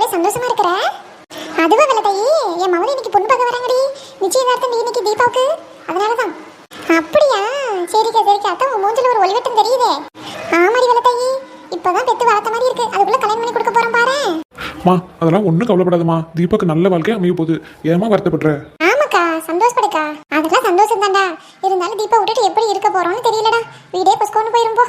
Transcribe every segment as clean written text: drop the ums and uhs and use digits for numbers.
ரொம்பவே சந்தோஷமா இருக்கிற. அதுவா வேலை தாயி, என் மவளை இன்னைக்கு பொண்ணு பார்க்க வராங்கடி. நிச்சயதார்த்தம் இன்னைக்கு தீபாவுக்கு, அதனாலதான். அப்படியா, சரிக்கா சரிக்கா. அதான் உன் மூஞ்சில ஒரு ஒளிவட்டம் தெரியுதே. ஆமாடி வேலை தாயி, இப்பதான் பெத்து வளர்த்த மாதிரி இருக்கு. அதுக்குள்ள கல்யாணம் பண்ணி கொடுக்க போறோம் பாரு. மா அதெல்லாம் ஒன்றும் கவலைப்படாதம்மா, தீபாக்கு நல்ல வாழ்க்கை அமைய போகுது. ஏமா வருத்தப்படுற? ஆமாக்கா, சந்தோஷப்படுக்கா. அதெல்லாம் சந்தோஷம் தான்டா. இருந்தாலும் தீபா விட்டுட்டு எப்படி இருக்க போறோம்னு தெரியலடா. வீடே புஸ்கோன்னு போயிரும் போ.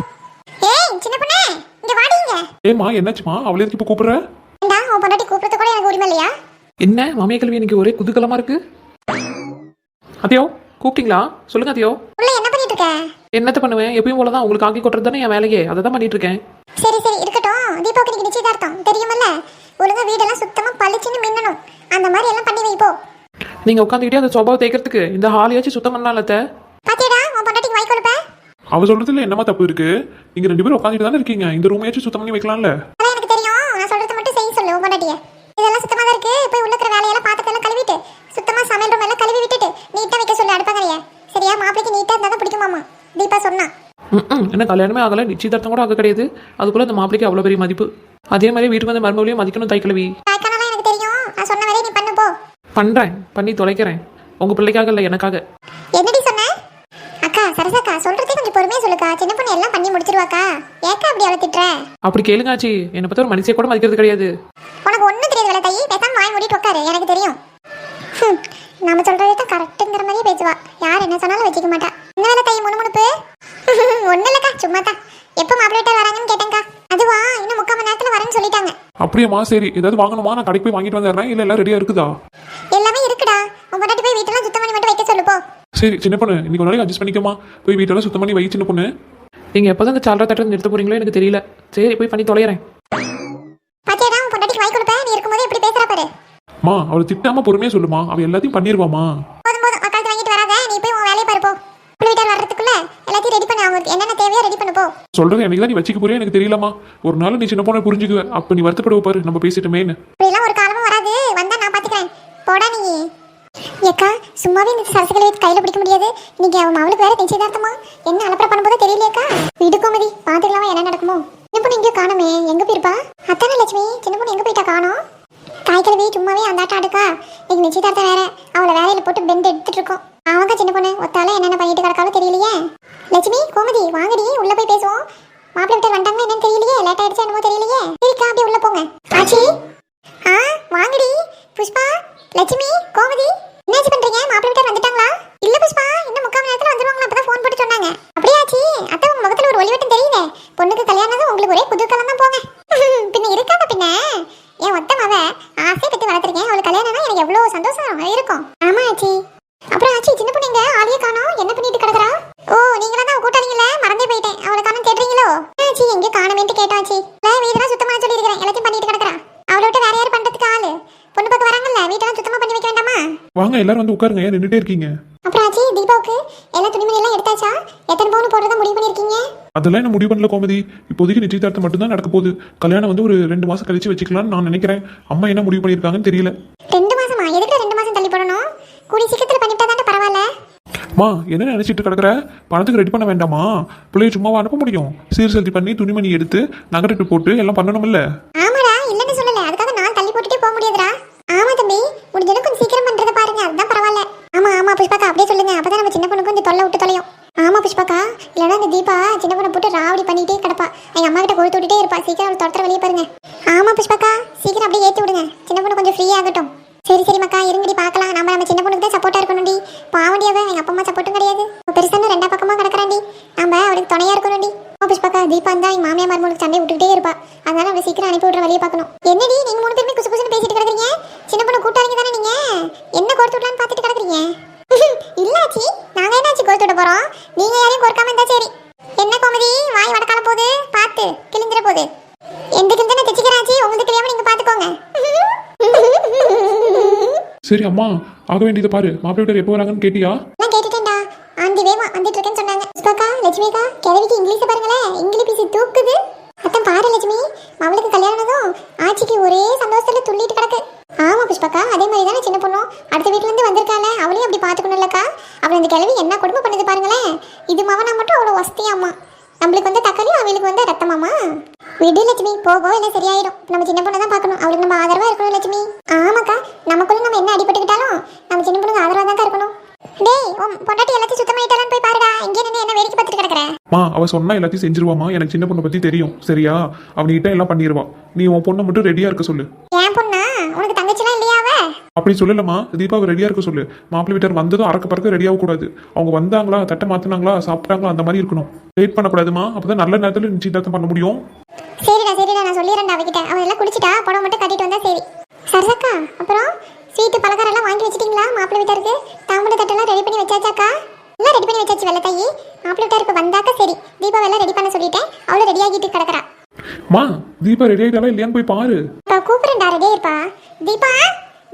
ஏய் சின்ன பொண்ணே, இங்க வாடிங்க. ஏமா என்னாச்சுமா, அவளே எதுக்கு இப்போ கூப்பிடுற? ஏண்டா, உன் பொண்டாட்டி கூப்பிடுறது கூட எனக்கு உரிமை இல்லையா? என்ன மாமியா கல்வி இன்னைக்கு ஒரே குதூகலமா இருக்கு. அதையோ கூப்பிட்டீங்களா? சொல்லுங்க அதையோ. உள்ள என்ன பண்ணிட்டு இருக்க? என்னத்த பண்ணுவேன், எப்பயும் போலதான். உங்களுக்கு ஆக்கி கொட்டுறது தானே என் வேலையே, அதை தான் பண்ணிட்டு இருக்கேன். சரி சரி இருக்கட்டும். தீபாவுக்கு இன்னைக்கு நிச்சயதார்த்தம் தெரியுமல்ல. ஒழுங்கா வீடெல்லாம் சுத்தமா பளிச்சுன்னு மின்னணும். அந்த மாதிரி எல்லாம் பண்ணி வைப்போ. நீங்க உட்காந்துக்கிட்டே அந்த சோபாவை தேய்க்கிறதுக்கு இந்த ஹாலியாச்சும் சுத்தம் பண்ணலாம்ல. பாத்தியடா, உன் பொண்டாட்டிக்கு வாய் கொடுப்ப. அவ சொல்றதுல என்னமா தப்பு இருக்கு? நீங்க ரெண்டு பேரும் உட்காந்துட்டு தானே இருக்கீங்க. இந்த ரூமையாச்சும் சுத்தம் பண்ணி வைக்கலாம்ல. அதான் எனக்கு தெரியும். நான் சொல்றது மட்டும் செய்ய சொல்லு உன் பொண்டாட்டிய. இதெல்லாம் சுத்தமா தான் இருக்கு. போய் உள்ள இருக்கிற வேலையெல்லாம் பாத்திரத்தெல்லாம் கழுவிட்டு சுத்தமா சமையல் ரூம் எல்லாம் கழுவி விட்டுட்டு நீட்டா வைக்க சொல்லு அடுப்பங்கரைய. சரியா? மாப்பிளைக்கு நீட்டா இருந்தா தான் பிடிக்குமாமா, தீபா சொன்னா. என்ன கல்யாணமே ஆகல, நிச்சயதார்த்தம் கூட ஆக கிடையாது. அதுக்குள்ள இந்த மாப்பிளைக்கு அவ்வளோ பெரிய மதிப்பு. அதே மாதிரி வீட்டுக்கு வந்து மருமகளையும் மதிக்கணும். தைக்கலவி தாய்க்கானலாம் எனக்கு தெரியும். நான் சொன்ன வேலையை நீ பண்ணு போ. பண்றேன், பண்ணி தொலைக்கிறேன். உங்க பிள்ளைக்காக இல்லை, எனக்காக. என்னடி சொன்ன? அக்கா சரசாக்கா, சொல்றதே கொஞ்சம் பொறுமையா சொல்லுக்கா. சின்ன பொண்ணு எல்லாம் பண்ணி முடிச்சிருவாக்கா. ஏக்கா அப்படி அவளை திட்டுற? அப்படி கேளுங்காச்சி, என்னை பத்தி ஒரு மனுஷியை கூட மதிக்கிறது கிடையாது. உனக்கு ஒன்றும் தெரியாது வேலை தாயி. பேசாம வாய் மூடிட்டு உட்காரு, எனக்கு தெரியும். நம்ம சொல்றதே தான் கரெக்டுங்கிற மாதிரியே பேசுவா. யார் என்ன சொன்னாலும் வச்சுக்க மாட்டா. என்ன வேலை தாயி முணுமுணுப்பு? ஒன்றும் இல்லைக்கா, சும்மா தான். எப்போ மாப்பிள்ளை வராங்கன்னு கேட்டேங்க்கா. அதுவா, இன்னும் 3/4 மணி நேரத்தில் வரேன்னு சொல்லிட்டாங்க. அப்படியேம்மா, சரி. ஏதாவது வாங்கணுமா? நான் கடைக்கு போய் வாங்கிட்டு வந்துடுறேன். இல்லை எல்லாம் ரெடியா இருக்குதா? எல்லாமே இருக்குடா. உன் பொண்டாட்டி போய் வீட்டெல்லாம் சுத்தம் பண்ணி மட்டும் வைக்க சொல்லு போ. சரி சின்ன பொண்ணு, இன்னைக்கு ஒரு நாளைக்கு அட்ஜஸ்ட் பண்ணிக்கோமா. போய் வீட்டெல்லாம் சுத்தம் பண்ணி வை சின்ன பொண்ணு. நீங்க எப்போதான் இந்த சாலரா தட்டை நிறுத்த போறீங்களோ எனக்கு தெரியல. சரி, போய் பண்ணி தொலைகிறேன். பாத்தியாடா, உன் பொண்டாட்டிக்கு வாய் கொடுப்ப. நீ இருக்கும்போது எப்படி பேசுறா பாரு. மா அவளை திட்டாம பொறுமையா சொல்லுமா, அவ எல்லாத்தையும் பண்ணிடுவாமா. போதும் போதும், அக்காலத்து வாங்கிட்டு வராத. நீ போய் உன் வேலையை பாரு போ. வீட்டார் வர்றதுக்குள்ள எல்லாத்தையும் ரெடி பண்ணு. அவங்க என்னென்ன தேவையோ ரெடி பண்ணு போ. சொல்றது எனக்கு தான் நீ வச்சுக்க போறியா எனக்கு தெரியலமா. ஒரு நாள் நீ சின்ன பொண்ணை புரிஞ்சுக்குவ. அப்ப நீ வருத்தப்படுவ பாரு, நம்ம பேசிட்டோமேன்னு. இப்படிலாம் ஒரு காலமும் வராது. வந்தா நான் பாத்துக்கிறேன். போடா நீ. ஏக்கா, சும்மாவே இந்த சரசுகளை கையில பிடிக்க முடியாது. இன்னைக்கு அவன் அவளுக்கு வேற நிச்சயதார்த்தமா. என்ன அலப்பற பண்ணும்போது தெரியலையேக்கா. விடுக்கோமதி, பாத்துக்கலாமா என்ன நடக்குமோ. சின்ன பொண்ணு எங்கேயோ காணுமே. எங்க போயிருப்பா? அத்தானே லட்சுமி. சின்ன பொண்ணு எங்க போயிட்டா காணோம்? காய்கறி சும்மாவே அந்தாட்டம் அடுக்கா. இன்னைக்கு நிச்சயதார்த்தம் வேற. அவளை வேலையில போட்டு பெண்ட் எடுத்துட்டு இருக்கோம். அவங்க சின்ன பொண்ணு ஒத்தால என்னென்ன பண்ணிட்டு கிடக்காலும் தெரியலையே. லட்சுமி, கோமதி வாங்கடி, உள்ள போய் பேசுவோம். மாப்பிள்ளை விட்டு வந்துட்டாங்க என்னன்னு தெரியலையே. லேட் ஆயிடுச்சு என்னமோ தெரியலையே. சரிக்கா, அப்படியே உள்ள போங்க. ஆச்சி, வாங்கடி. புஷ்பா, லட்சுமி, கோமதி, என்னாச்சு பண்றீங்க? மாப்பிள்ளை விட்டு வந்துட்டாங்களா? இல்ல புஷ்பா, இன்னும் 3/4 மணி நேரத்துல வந்துருவாங்களா. அப்பதான் ஃபோன் போட்டு சொன்னாங்க. அப்படியே ஆச்சி, அத்தை உங்க முகத்துல ஒரு ஒளிவட்டம் தெரியுதே. பொண்ணுக்கு கல்யாணம் உங்களுக்கு ஒரே குதூகலம் தான் போங்க. பின்ன இருக்காத பின்ன. என் ஒத்த மவ ஆசை பத்தி வளர்த்துருக்கேன். அவளுக்கு கல்யாணம்னா எனக்கு எவ்வளவு சந்தோஷம் இருக்கும். ஆமா ஆச்சி. அப்புறம் ஆச்சி, சின்ன பொண்ணு எங்க? ஆளையே காணோம். என்ன பண்ணிட்டு கிடக்குறா? ஓ, நீங்களா தான் கூட்டாளீங்களே, மறந்தே போயிட்டேன். அவளை காணோம் தேடுறீங்களோ? ஆச்சி, எங்க காணமேன்ட்டு கேட்டோம் ஆச்சி. வீடெல்லாம் சுத்தமா சொல்லி இருக்கிறேன். எல்லாத்தையும் பண்ணிட்டு கிடக்குறா. அவளை விட்டு வேற யாரும் பண்றதுக்கு ஆளு? பொண்ணு பார்க்க வராங்கல்ல, வீட்டெல்லாம் சுத்தமா பண்ணி வைக்க வேண்டாமா? வாங்க எல்லாரும் வந்து உட்காருங்க, ஏன் நின்றுட்டே இருக்கீங்க? அப்புறம் ஆச்சி, தீபாவுக்கு எல்லா துணிமணி எல்லாம் எடுத்தாச்சா? எத்தனை பவுன் போடுறதா முடிவு பண்ணிருக்கீங்க? அதெல்லாம் என்ன முடிவு பண்ணல கோமதி. இப்போதைக்கு நிச்சயதார்த்தம் மட்டும் தான் நடக்க போகுது. கல்யாணம் வந்து ஒரு 2 மாசம் கழிச்சு வச்சுக்கலாம்னு நான் நினைக்கிறேன். அம்மா என்ன முடிவு பண்ணிருக்காங்கன்னு தெரியல. 2 மாசமா? எதுக்கு 2 மாசம் தள்ளி போடணும்? கூடி சீக்கிரத்துல பண்ணிட்டா தானே பரவாயில்ல. மா என்ன நினைச்சிட்டு கிடக்குற? பணத்துக்கு ரெடி பண்ண வேண்டாமா? பிள்ளைய சும்மாவா அனுப்ப முடியும்? சீர்செல்தி பண்ணி துணிமணி எடுத்து நகரட்டு போட்டு எல்லாம் பண்ணணும்ல. ஆமாடா, இல்லன்னு சொல்லல. அதுக்காக நான் தள்ளி போட்டுட்டே போக முடியாதுடா. ஆமா தம்பி, முடிஞ்சது கொஞ்சம் சீக்கிரம் பண்றத பாருங்க, அதுதான் பரவாயில்ல. ஆமா ஆமா புஷ்பாக்கா, அப்படியே சொல்லுங்க. அப்பதான் நம்ம சின்ன பொண்ணுக்கு கொஞ்சம் தொல்லை விட்டு தொலையும். ஆமா புஷ்பாக்கா, இல்லைன்னா இந்த தீபா சின்ன பொண்ணை போட்டு ராவடி பண்ணிட்டே கிடப்பா. எங்க அம்மா கிட்ட கொழுத்து விட்டுட்டே இருப்பா. சீக்கிரம் அவள் துரத்துற வெளியே பாருங்க. ஆமா புஷ்பாக்கா, சீக்கிரம் அப்படியே ஏற்றி விடுங்க. சின்ன பொண்ணு கொஞ்சம் ஃப்ரீ ஆகட்டும். சரி சரி மக்கா, இருங்கடி பார்க்கலாம். நம்ம சின்ன பொண்ணுக்கு தான் சப்போர்ட்டா இருக்கணும்டி. பாவண்டியாவே எங்க அப்பா அம்மா சப்போர்ட்டும் கிடையாது. பெருசான 2 பக்கமா கிடக்குறாண்டி. நம்ம அவளுக்கு துணையா இருக்கணும்டி. புஷ்பாக்கா, தீபா இருந்தா எங்க மாமியா மருமகளுக்கு சண்டை விட்டுட்டே இருப்பா. அதனால அவளை சீக்கிரம் அனுப்பி விட்ற வழியை பார்க்கணும். என்னடி நீங்க 3 பேருமே குசு குசுன்னு பேசிட்டு கிடக்குறீங்க? சின்ன பொண்ணு கூட்டாளிங்க தானே நீங்க? என்ன கோர்த்து விடலான்னு பார்த்துட்டு கிடக்குறீங்க? இல்லாச்சி, நாங்க என்னாச்சு கோர்த்து விட போறோம்? நீங்க யாரையும் கோர்க்காம இருந்தா சரி. என்ன கோமதி, வாய் வடக்கால போகுது, பார்த்து கிழிஞ்சிட போகுது. எந்த கிழிஞ்சனை தைச்சிக்கிறாச்சி, உங்களுக்கு தெரியாம நீங்க பாத்துக்கோங்க. சரி அம்மா, ஆக வேண்டியதை பாரு. மாப்பிள்ளை வீட்டர் எப்போ வராங்கன்னு கேட்டியா? நான் கேட்டுட்டேன்டா. ஆண்டி வேமா வந்துட்டு இருக்கேன்னு சொன்னாங்க. புஷ்பாக்கா, லட்சுமிக்கா, கிழவிக்கு இங்கிலீஷை பாருங்களேன். இங்கிலீஷ் பேசி தூக்குது. அத்தான் பாரு லட்சுமி, அவளுக்கு கல்யாணம் ஆச்சிக்கு ஒரே சந்தோஷத்துல துள்ளிட்டு கிடக்கு. ஆமா புஷ்பாக்கா, அதே மாதிரி தானே சின்ன பொண்ணும் அடுத்த வீட்டுல இருந்து வந்திருக்காள, அவளையும் அப்படி பாத்துக்கணும்லக்கா. அவளை இந்த கிழவி என்ன கொடுமை பண்ணுது பாருங்களேன். இது மவனா மட்டும் அவ்வளவு வசதியாமா. நம்மளுக்கு வந்து தக்காளி, அவளுக்கு வந்து ரத்தமாமா. விடு லட்சுமி, போக எல்லாம் சரியாயிடும். நம்ம சின்ன பொண்ணு தான் பார்க்கணும், அவளுக்கு நம்ம ஆதரவா இருக்கணும் லட்சுமி. ஆமாக்கா, நமக்குள்ள நம்ம என்ன அடிபட்டுக்கிட்டாலும் நம்ம சின்ன பொண்ணுக்கு ஆதரவா தான் இருக்கணும். டேய், பொண்டாட்டி எல்லாத்தையும் சுத்தமாயிட்டாலும் போய் பாருடா. இங்கே நின்று என்ன வேடிக்கை பார்த்துட்டு கிடக்குற? மா அவ சொன்னா எல்லாத்தையும் செஞ்சிருவாமா. எனக்கு சின்ன பொண்ணை பத்தி தெரியும் சரியா. அவன்கிட்ட எல்லாம் பண்ணிடுவா. நீ உன் பொண்ணை மட்டும் ரெடியா இருக்க சொல்லு. ஏன் பொண்ணா? உனக்கு தங்கச்சிலாம் இல்லையா? அவ அப்படி சொல்லலம்மா, தீபாவை ரெடியா இருக்க சொல்லு. மாப்பிள்ளை வீட்டார் வந்ததும் அறக்க பறக்க ரெடியாக கூடாது. அவங்க வந்தாங்களா, தட்டை மாத்தினாங்களா, சாப்பிட்டாங்களா, அந்த மாதிரி இருக்கணும். வெயிட் பண்ணக்கூடாதுமா. அப்பதான் நல்ல நேரத்தில் நிச்சயதார்த்தம் பண்ண முடியும். சரிடா சரிடா, நான் சொல்லிடுறேன்டா அவகிட்ட. அவன் எல்லாம் குடிச்சிட்டா, பணம் மட்டும் கட்டிட்டு வந்தா சரி. சரசக்கா, அப்புறம் ஸ்வீட்டு பலகாரம் எல்லாம் வாங்கி வச்சிட்டீங்களா? மாப்பிள்ளை வீட்டாருக்கு தாம்பூல தட்டெல்லாம் ரெடி பண்ணி வச்சாச்சாக்கா? எல்லாம் ரெடி பண்ணி வச்சாச்சு வெள்ளை தாயி. மாப்பிள்ளை வீட்டாருக்கு வந்தாக்க சரி. தீபாவை எல்லாம் ரெடி பண்ண சொல்லிட்டேன், அவளும் ரெடி ஆகிட்டு கிடக்குறா. மா தீபா ரெடி ஆகிட்டாலும் இல்லையான்னு போய் பாரு. கூப்பிடுறா, ரெடியா இருப்பா. தீபா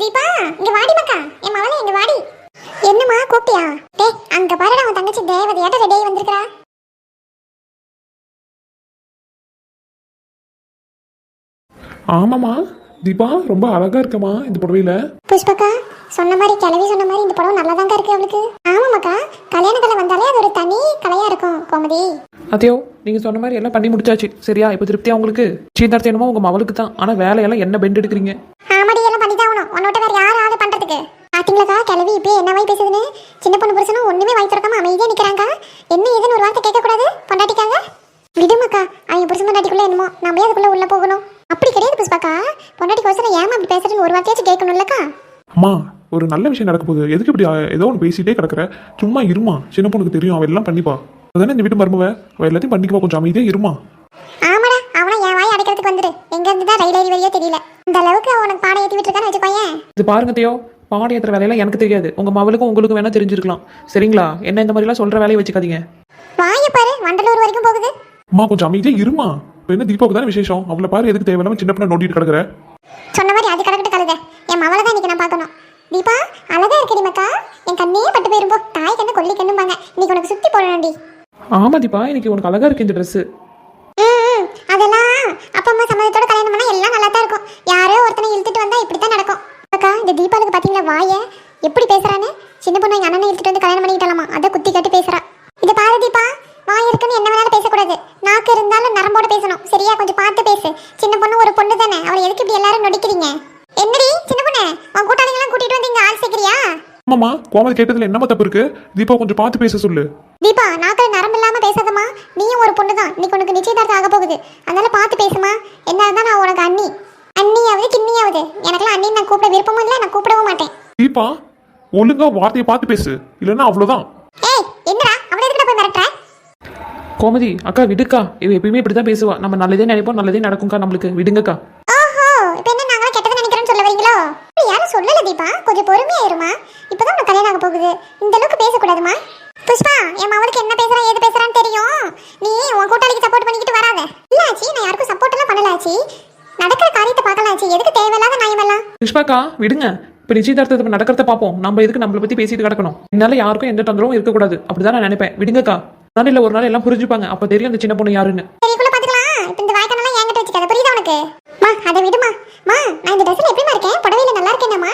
தீபா, இங்க வாடி மக்கா. என் மவளே இங்க வாடி. என்னம்மா கூப்பிட்டியா? டேய், அங்க பாருடா, அவன் தங்கச்சி தேவதையாட்ட ரெடி ஆகி வந்திருக்கா. ஆமாம்மா, தீபா ரொம்ப அழகா இருக்கமா இந்த புடவையில. புஷ்பக்கா சொன்ன மாதிரி, கிளவி சொன்ன மாதிரி இந்த படம் நல்லா தாங்க இருக்கு அவளுக்கு. ஆமாம்மாக்கா, கல்யாண கலை வந்தாலே அது ஒரு தனி கலையா இருக்கும் கோமதி. அத்தையோ, நீங்கள் சொன்ன மாதிரி எல்லாம் பண்ணி முடிச்சாச்சு சரியா. இப்போ திருப்தியா உங்களுக்கு? நிச்சயதார்த்தம் என்னமோ உங்கள் மவளுக்கு தான். ஆனால் வேலையெல்லாம் என்ன பெண்ட் எடுக்கிறீங்க? ஆமாடி, எல்லாம் பண்ணி தான் ஆகணும். உன்னோட வேற யார் ஆளு பண்றதுக்கு? பாத்தீங்களாக்கா, கிளவி இப்போ என்ன வாய் பேசுதுன்னு. சின்ன பொண்ணு புருஷனும் ஒண்ணுமே வாய் திறக்காம அமைதியா நிக்கிறாங்க. என்ன ஏதுன்னு ஒரு வார்த்தை கேட்க கூடாது பொண்டாட்டிக்காங்க? விடுமாக்கா, அவங்க புருஷன் பொண்டாட்டிக்குள்ள என்னமோ நம்ம அதுக்குள்ள உள்ள போகணும். அப்படி கிடையாது புஷ்பாக்கா. பொண்டாட்டி கோசரம் ஏமா அப்படி பேசுறேன்னு ஒரு வார்த்தையாச்சும் கேட்கணும்லக்கா. அம்மா, ஒரு நல்ல விஷயம் நடக்க போகுது. எதுக்கு இப்படி ஏதோ ஒன்று பேசிட்டே கிடக்குற? சும்மா இருமா. சின்ன பொண்ணுக்கு தெரியும், அவ எல்லாம் பண்ணிப்பா. அதானே இந்த வீட்டு மருமவ, அவ எல்லாத்தையும் பண்ணிக்குவா. கொஞ்சம் அமைதியா இருமா. ஆமாடா, அவனை என் வாய் அடைக்கிறதுக்கு வந்துரு. எங்க இருந்து தான் ரயில் ஏறி வரையோ தெரியல. இந்த அளவுக்கு அவனுக்கு பாடம் ஏற்றி விட்டுருக்கான்னு வச்சுக்கோயேன். இது பாருங்க அத்தையோ, பாடி ஏற்றுற வேலையெல்லாம் எனக்கு தெரியாது. உங்கள் மவளுக்கும் உங்களுக்கும் வேணா தெரிஞ்சிருக்கலாம் சரிங்களா. என்ன இந்த மாதிரிலாம் சொல்கிற வேலையை வச்சுக்காதீங்க. வாயை பாரு, வண்டலூர் வரைக்கும் போகுது. அம்மா கொஞ்சம் அமைதியா இருமா. இப்போ என்ன தீபாவுக்கு தானே விசேஷம். அவளை பாரு, எதுக்கு தேவையில்லாம சின்ன பொண்ணை நோண்டிட்டு கிடக்குற? சொன்ன மாதிரி அது கிடக்கிட்டு கழுத. என் மவளை தான் இன்னைக்கு நான் பார்க்கணும். தீபா அழகா இருக்கடி மக்கா. என் கண்ணே பட்டு போயிருப்போ. தாய் கண்ணு கொல்லி கண்ணும்பாங்க. இன்னைக்கு உனக்கு சுத்தி போடணும்டி. ஆமா தீபா, இன்னைக்கு உனக்கு அழகா இருக்கு இந்த ட்ரெஸ்ஸு. அதெல்லாம் அப்பா அம்மா சம்மதத்தோட கல்யாணம் பண்ணா எல்லாம் நல்லா தான் இருக்கும். யாரோ ஒருத்தனை இழுத்துட்டு வந்தா இப்படித்தான் நடக்கும். அக்கா, இந்த தீபாவுக்கு பாத்தீங்களா வாய எப்படி பேசுறான்னு? சின்ன பொண்ணு எங்க அண்ணனை இழுத்துட்டு வந்து கல்யாணம் பண்ணிக்கிட்டலாமா, அதை குத்தி காட்டி பேசுறா. இதை பாரு தீபா, வாய் இருக்குன்னு என்ன வேணாலும் பேசக்கூடாது. நாக்கு இருந்தாலும் நரம்போட பேசணும் சரியா. கொஞ்சம் பார்த்து பேசு. சின்ன பொண்ணு ஒரு பொண்ணு தானே, அவளை எதுக்கு இப்படி எல்லாரும் நொடிக்கிறீங்க? என்னடி சின்ன பொண்ணு, உன் கூட்டாளிங்கெல்லாம் கூட்டிட்டு வந்து இங்க ஆள் சேர்க்கிறியா? ஆமாம்மா, கோமதி கேட்டதுல என்னமா தப்பு இருக்கு? தீபா கொஞ்சம் பார்த்து பேச சொல்லு. தீபா, நாக்கள் நரம்பு இல்லாம பேசாதம்மா. நீயும் ஒரு பொண்ணு தான். இன்னைக்கு உனக்கு நிச்சயதார்த்தம் ஆக போகுது. அதனால பார்த்து பேசுமா. என்ன இருந்தா நான் உனக்கு அண்ணியாவது கிண்ணியாவது. எனக்கெல்லாம் அண்ணி நான் கூப்பிட விருப்பமும் இல்லை, நான் கூப்பிடவும் மாட்டேன். தீபா, ஒழுங்கா வார்த்தையை பார்த்து பேசு, இல்லைன்னா அவ்வளவுதான். ஏய், என்னடா அவளை எதுக்கு போய் மிரட்டுற? கோமதி அக்கா விடுக்கா. இவ எப்பயுமே இப்படி தான் பேசுவா. நம்ம நல்லதே நினைப்போம், நல்லதே நடக்கும்க்கா நம்மளுக்கு. விடுங்கக்கா. ஓஹோ, இப்போ என்ன நாங்களே கெட்டதை நினைக்கிறோன்னு சொல்ல வரீங்களோ? யாரும் சொல்லல தீபா, கொஞ்சம் பொறுமையா இருமா. இப்பதான் உனக்கு கல்யாணம் ஆக போகுது. இந்த அளவுக்கு பேசக்கூடாதுமா. புஷ்பா, என் மவளுக்கு என்ன பேசுறா ஏது பேசுறான்னு தெரியும். நீ உன் கூட்டாளிக்கு சப்போர்ட் பண்ணிக்கிட்டு வராத. இல்ல ஆச்சி, நான் யாருக்கும் சப்போர்ட் எல்லாம் பண்ணல ஆச்சி. நடக்கிற காரியத்தை பார்க்கலாம் ஆச்சி. எதுக்கு தேவையில்லாத நியாயமெல்லாம்? புஷ்பாக்கா விடுங்க. இப்போ நிச்சயதார்த்தத்தை நடக்கிறத பார்ப்போம். நம்ம எதுக்கு நம்மளை பத்தி பேசிட்டு கிடக்கணும்? என்னால யாருக்கும் எந்த தொந்தரவும் இருக்கக்கூடாது. அப்படிதான் நான் நினைப்பேன். விடுங்கக்கா. ஒரு நாள் இல்ல ஒரு நாள் எல்லாம் புரிஞ்சுப்பாங்க. அப்ப தெரியும் அந்த சின்ன பொண்ணு யாருன்னு. சரிக்குள்ள பாத்துக்கலாம். இப்போ இந்த வாய்க்கானெல்லாம் என்கிட்ட வச்சுக்காத, புரியுதா உனக்கு? மா அதை விடுமா. மா, நான் இந்த ட்ரெஸ்ல எப்படிமா இருக்கேன்? புடவையில நல்லா இருக்கேனேம்மா?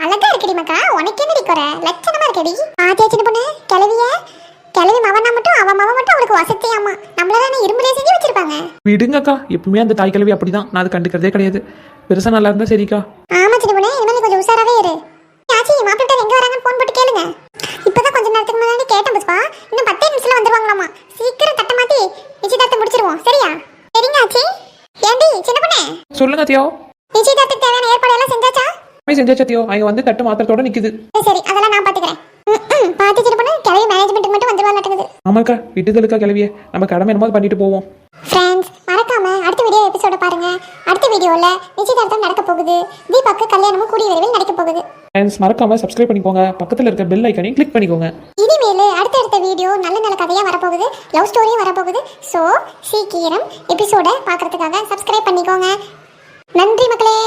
அழகா இருக்கடி மக்கா. உனக்கு என்ன குற? லட்சணமா இருக்கடி. ஆத்தியா சின்ன பொண்ணு, கிளவி மவனா மட்டும் அவ மவ மட்டும் அவளுக்கு வசதியாமா. நம்மளால இரும்புலே செஞ்சு வச்சிருப்பாங்க. விடுங்கக்கா. எப்பவுமே அந்த தாய் கிழவி அப்படிதான். நான் அது கண்டுக்கிறதே கிடையாது. பெருசா நல்லா இருந்தா சரிக்கா. ஆமா சின்ன பொண்ணு, இனிமேல் கொஞ்சம் உஷாராவே இரு. ஆச்சி, மாப்பிள்ளை எங்க வராங்கன்னு போன் போட்டு கேளுங்க. இப்பதான் கொஞ்ச நேரத்துக்கு முன்னாடி கேட்டேன் புஷ்பா. இன்னும் 10 நிமிஷத்துல வந்துருவாங்களாமா. சீக்கிரம் தட்ட மாத்தி நிச்சயதார்த்தம் முடிச்சிருவோம் சரியா? சரிங்க ஆச்சி. ஏண்டி சின்ன பொண்ணு, சொல்லுங்க அத்தியோ. நிச்சயதார்த்தத்துக்கு தேவையான ஏற்பாடு எல்லாம் செஞ்சாச்சா? செஞ்சாச்சு அத்தியோ. அவங்க வந்து தட்டு மாத்திரத்தோட நிக்குது. சரி, அதெல்லாம் நான் பாத்துக்கிறேன். பாத்து சின்ன பொண்ணு, கிளவி மேனேஜ்மெண்ட்டுக்கு மட்டும் வந்துருவாங்க. ஆமாக்கா, விட்டுதலுக்கா கிளவியே. நம்ம கடமை என்னமோ பண்ணிட்டு போவோம். ஃப்ரெண்ட்ஸ், மறக்காம அடுத்த வீடியோ எபிசோட பாருங்க. அடுத்த வீடியோல நிச்சயதார்த்தம் நடக்க போகுது. தீபாக்கு கல்யாணமும் கூடிய விரைவில் நடக்க போகுது. ஃப்ரெண்ட்ஸ், மறக்காம சப்ஸ்கிரைப் பண்ணிக்கோங்க. பக்கத்துல இருக்க பெல் ஐக்கனையும் கிளிக் பண்ணிக்கோங்க. இனிமேல் அடுத்தடுத்த வீடியோ நல்ல நல்ல கதையா வரப்போகுது. லவ் ஸ்டோரியும் வரப்போகுது. ஸோ சீக்கிரம் எபிசோட பார்க்கறதுக்காக சப்ஸ்கிரைப் பண்ணிக்கோங்க. நன்றி மக்களே.